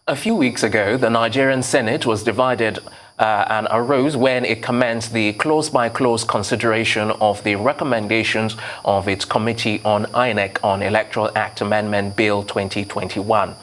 A few weeks ago, the Nigerian Senate was divided and arose when it commenced the clause-by-clause consideration of the recommendations of its Committee on INEC on Electoral Act Amendment Bill 2021.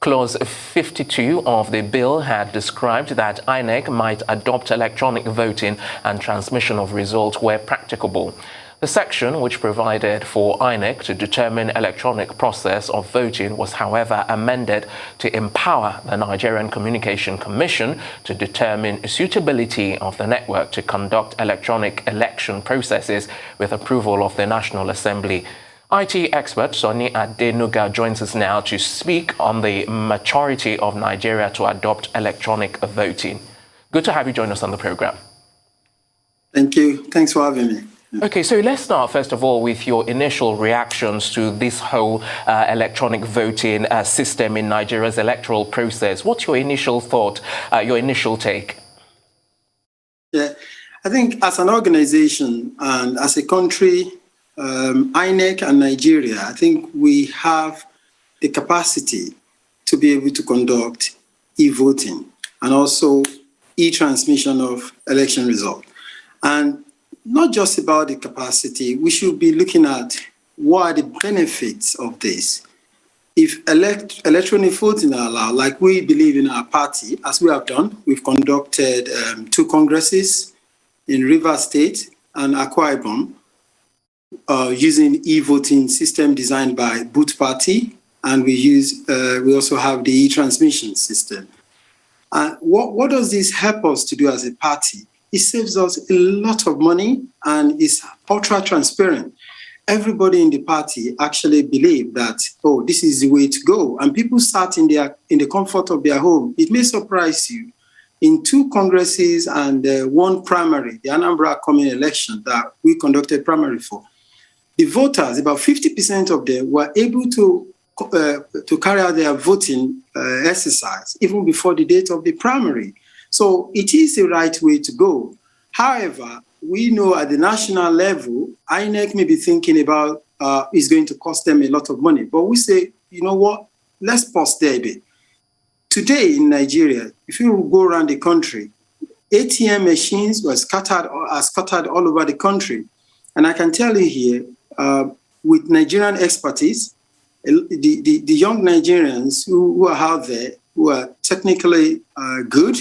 Clause 52 of the bill had described that INEC might adopt electronic voting and transmission of results where practicable. The section which provided for INEC to determine electronic process of voting was, however, amended to empower the Nigerian Communication Commission to determine suitability of the network to conduct electronic election processes with approval of the National Assembly. IT expert SONNY ADENUGA joins us now to speak on the maturity of Nigeria to adopt electronic voting. Good to have you join us on the program. Thank you. Thanks for having me. Okay, so let's start first of all with your initial reactions to this whole electronic voting system in Nigeria's electoral process. What's your initial thought, your initial take? Yeah, I think as an organization and as a country, INEC and Nigeria, I think we have the capacity to be able to conduct e-voting and also e-transmission of election results. And not just about the capacity, we should be looking at what are the benefits of this. If electronic voting are allowed, like we believe in our party, as we have done, we've conducted 2 congresses in Rivers State and Akwa Ibom using e-voting system designed by Boot Party, and we also have the e-transmission system. And what does this help us to do as a party? It saves us a lot of money and is ultra transparent. Everybody in the party actually believe that, oh, this is the way to go. And people sat in the comfort of their home. It may surprise you. In 2 congresses and 1 primary, the Anambra coming election that we conducted primary for, the voters, about 50% of them were able to carry out their voting exercise even before the date of the primary. So it is the right way to go. However, we know at the national level, INEC may be thinking about it's going to cost them a lot of money. But we say, you know what, let's pause there a bit. Today in Nigeria, if you go around the country, ATM machines are scattered all over the country. And I can tell you here, with Nigerian expertise, the young Nigerians who are out there, who are technically good,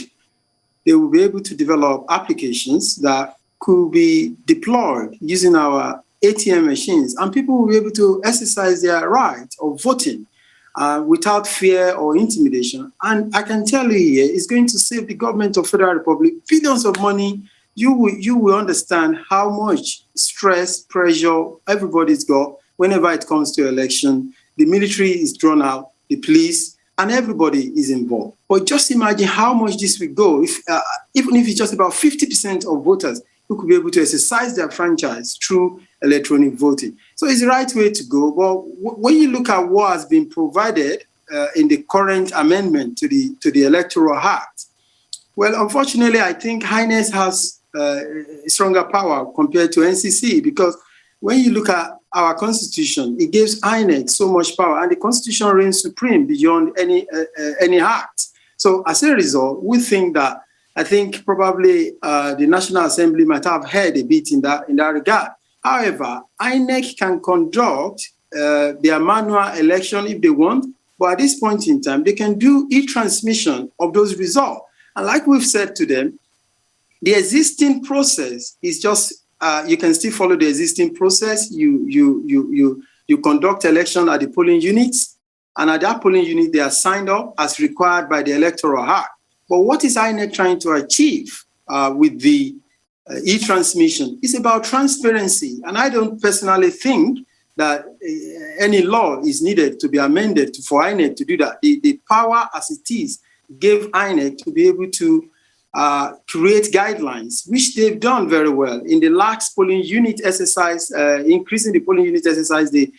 they will be able to develop applications that could be deployed using our ATM machines, and people will be able to exercise their right of voting without fear or intimidation. And I can tell you here, it's going to save the government of Federal Republic billions of money. You will understand how much stress, pressure everybody's got whenever it comes to election. The military is drawn out, the police, and everybody is involved. But just imagine how much this will go, even if it's just about 50% of voters who could be able to exercise their franchise through electronic voting. So it's the right way to go. But when you look at what has been provided in the current amendment to the Electoral Act, well, unfortunately, I think INEC has stronger power compared to NCC, because when you look at our constitution, it gives INEC so much power, and the constitution reigns supreme beyond any act. So as a result, we think that, I think probably the National Assembly might have heard a bit in that regard. However, INEC can conduct their manual election if they want, but at this point in time, they can do e-transmission of those results. And like we've said to them, the existing process is just, you can still follow the existing process. You conduct election at the polling units, and at that polling unit, they are signed up as required by the Electoral Act. But what is INEC trying to achieve with the e-transmission? It's about transparency. And I don't personally think that any law is needed to be amended for INEC to do that. The power as it is gave INEC to be able to create guidelines, which they've done very well. In the last polling unit exercise, increasing the polling unit exercise they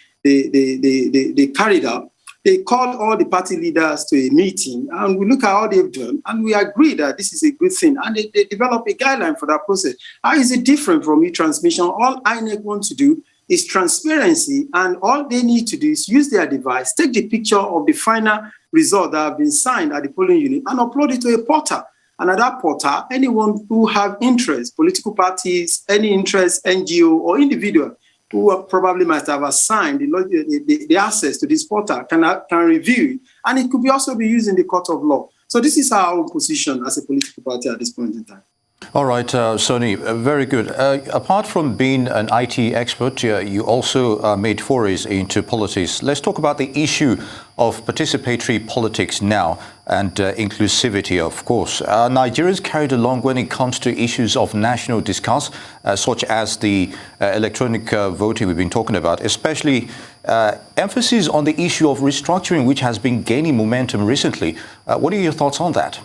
carried out, they called all the party leaders to a meeting, and we look at how they've done, and we agree that this is a good thing, and they develop a guideline for that process. How is it different from e-transmission? All INEC wants to do is transparency, and all they need to do is use their device, take the picture of the final result that have been signed at the polling unit and upload it to a portal. And at that portal, anyone who have interest, political parties, any interest, NGO or individual who probably might have assigned the access to this portal can review it. And it could also be used in the court of law. So this is our own position as a political party at this point in time. All right, SONNY, very good. Apart from being an IT expert, you also made forays into politics. Let's talk about the issue of participatory politics now and inclusivity, of course. Nigerians carried along when it comes to issues of national discourse, such as the electronic voting we've been talking about, especially emphasis on the issue of restructuring, which has been gaining momentum recently. What are your thoughts on that?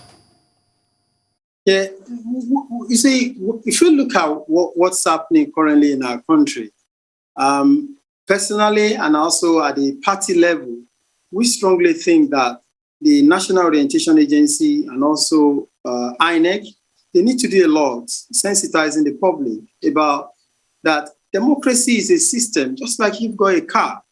Yeah, you see, if you look at what's happening currently in our country, personally and also at the party level, we strongly think that the National Orientation Agency and also INEC, they need to do a lot sensitizing the public about that democracy is a system, just like you've got a car.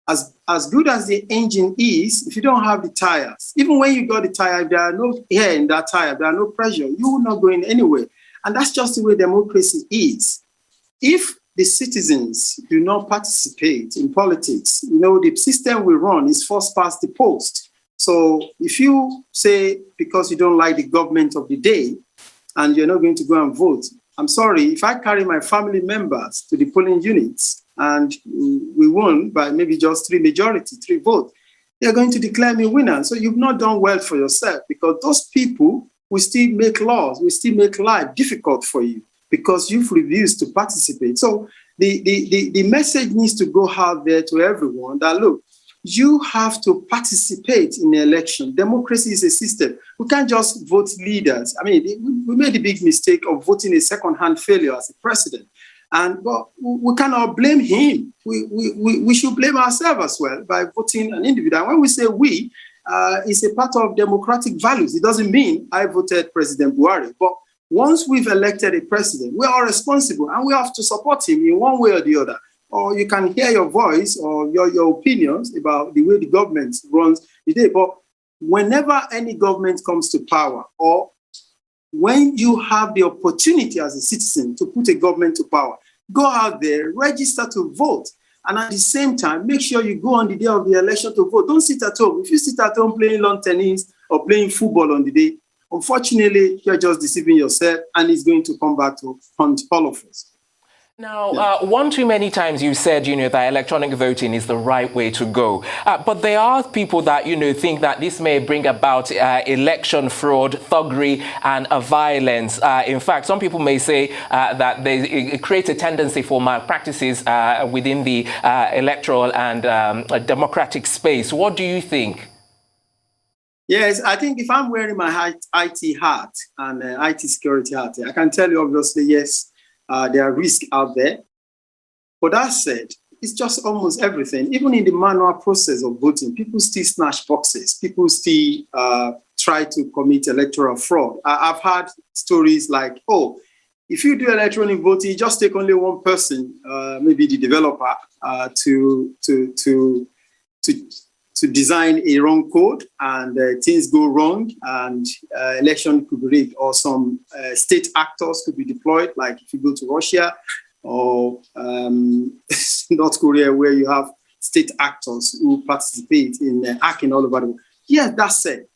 As good as the engine is, if you don't have the tires, even when you got the tire, if there are no air in that tire, there are no pressure, you will not go in anywhere. And that's just the way democracy is. If the citizens do not participate in politics, the system we run is first past the post. So if you say, because you don't like the government of the day and you're not going to go and vote, I'm sorry, if I carry my family members to the polling units and we won by maybe just 3 votes, they're going to declare me winner. So you've not done well for yourself, because those people will still make laws, will still make life difficult for you because you've refused to participate. So the message needs to go out there to everyone that, look, you have to participate in the election. Democracy is a system. We can't just vote leaders. I mean, we made the big mistake of voting a second-hand failure as a president. But we cannot blame him. We should blame ourselves as well by voting an individual. And when we say we, it's a part of democratic values. It doesn't mean I voted President Buhari. But once we've elected a president, we are responsible and we have to support him in one way or the other. Or you can hear your voice or your opinions about the way the government runs the day. But whenever any government comes to power, or when you have the opportunity as a citizen to put a government to power, go out there, register to vote. And at the same time, make sure you go on the day of the election to vote. Don't sit at home. If you sit at home playing lawn tennis or playing football on the day, unfortunately, you're just deceiving yourself, and it's going to come back to haunt all of us. Now, one too many times you said, that electronic voting is the right way to go. But there are people that, think that this may bring about election fraud, thuggery, and violence. In fact, some people may say that it creates a tendency for malpractices within the electoral and democratic space. What do you think? Yes, I think if I'm wearing my IT hat and IT security hat, I can tell you, obviously, yes, there are risks out there. But that said, it's just almost everything. Even in the manual process of voting, people still snatch boxes. People still try to commit electoral fraud. I've heard stories like, oh, if you do electronic voting, you just take only one person, maybe the developer, to design a wrong code, and things go wrong, and election could be rigged, or some state actors could be deployed, like if you go to Russia or North Korea, where you have state actors who participate in hacking all over the world. Yeah, that's it.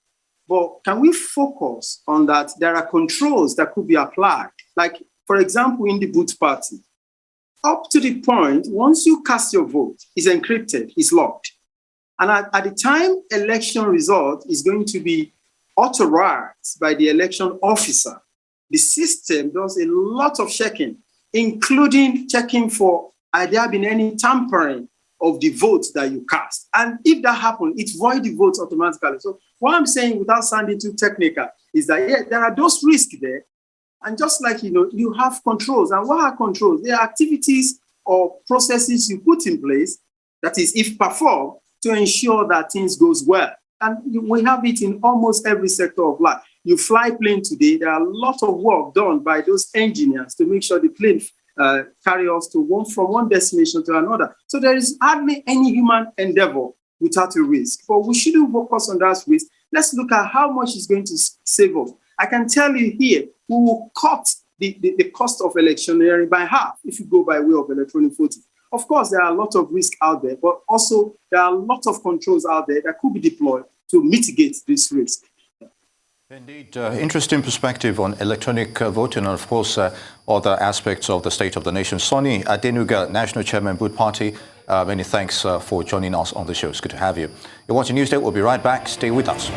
But can we focus on that? There are controls that could be applied. Like, for example, in the booth party, up to the point, once you cast your vote, it's encrypted, it's locked. And at the time election result is going to be authorized by the election officer, the system does a lot of checking, including checking for had there been any tampering of the votes that you cast. And if that happens, it voids the votes automatically. So what I'm saying, without sounding too technical, is that, yeah, there are those risks there. And just like, you have controls. And what are controls? They are activities or processes you put in place, that is, if performed, to ensure that things goes well. And we have it in almost every sector of life. You fly plane today, there are a lot of work done by those engineers to make sure the plane carry us from one destination to another. So there is hardly any human endeavor without a risk. But we shouldn't focus on that risk. Let's look at how much it's going to save us. I can tell you here, we will cut the cost of electioneering by half if you go by way of electronic voting. Of course, there are a lot of risks out there, but also there are a lot of controls out there that could be deployed to mitigate this risk. Indeed, interesting perspective on electronic voting and, of course, other aspects of the state of the nation. SONNY ADENUGA, National Chairman, Boot Party, many thanks for joining us on the show. It's good to have you. You're watching Newsday. We'll be right back. Stay with us.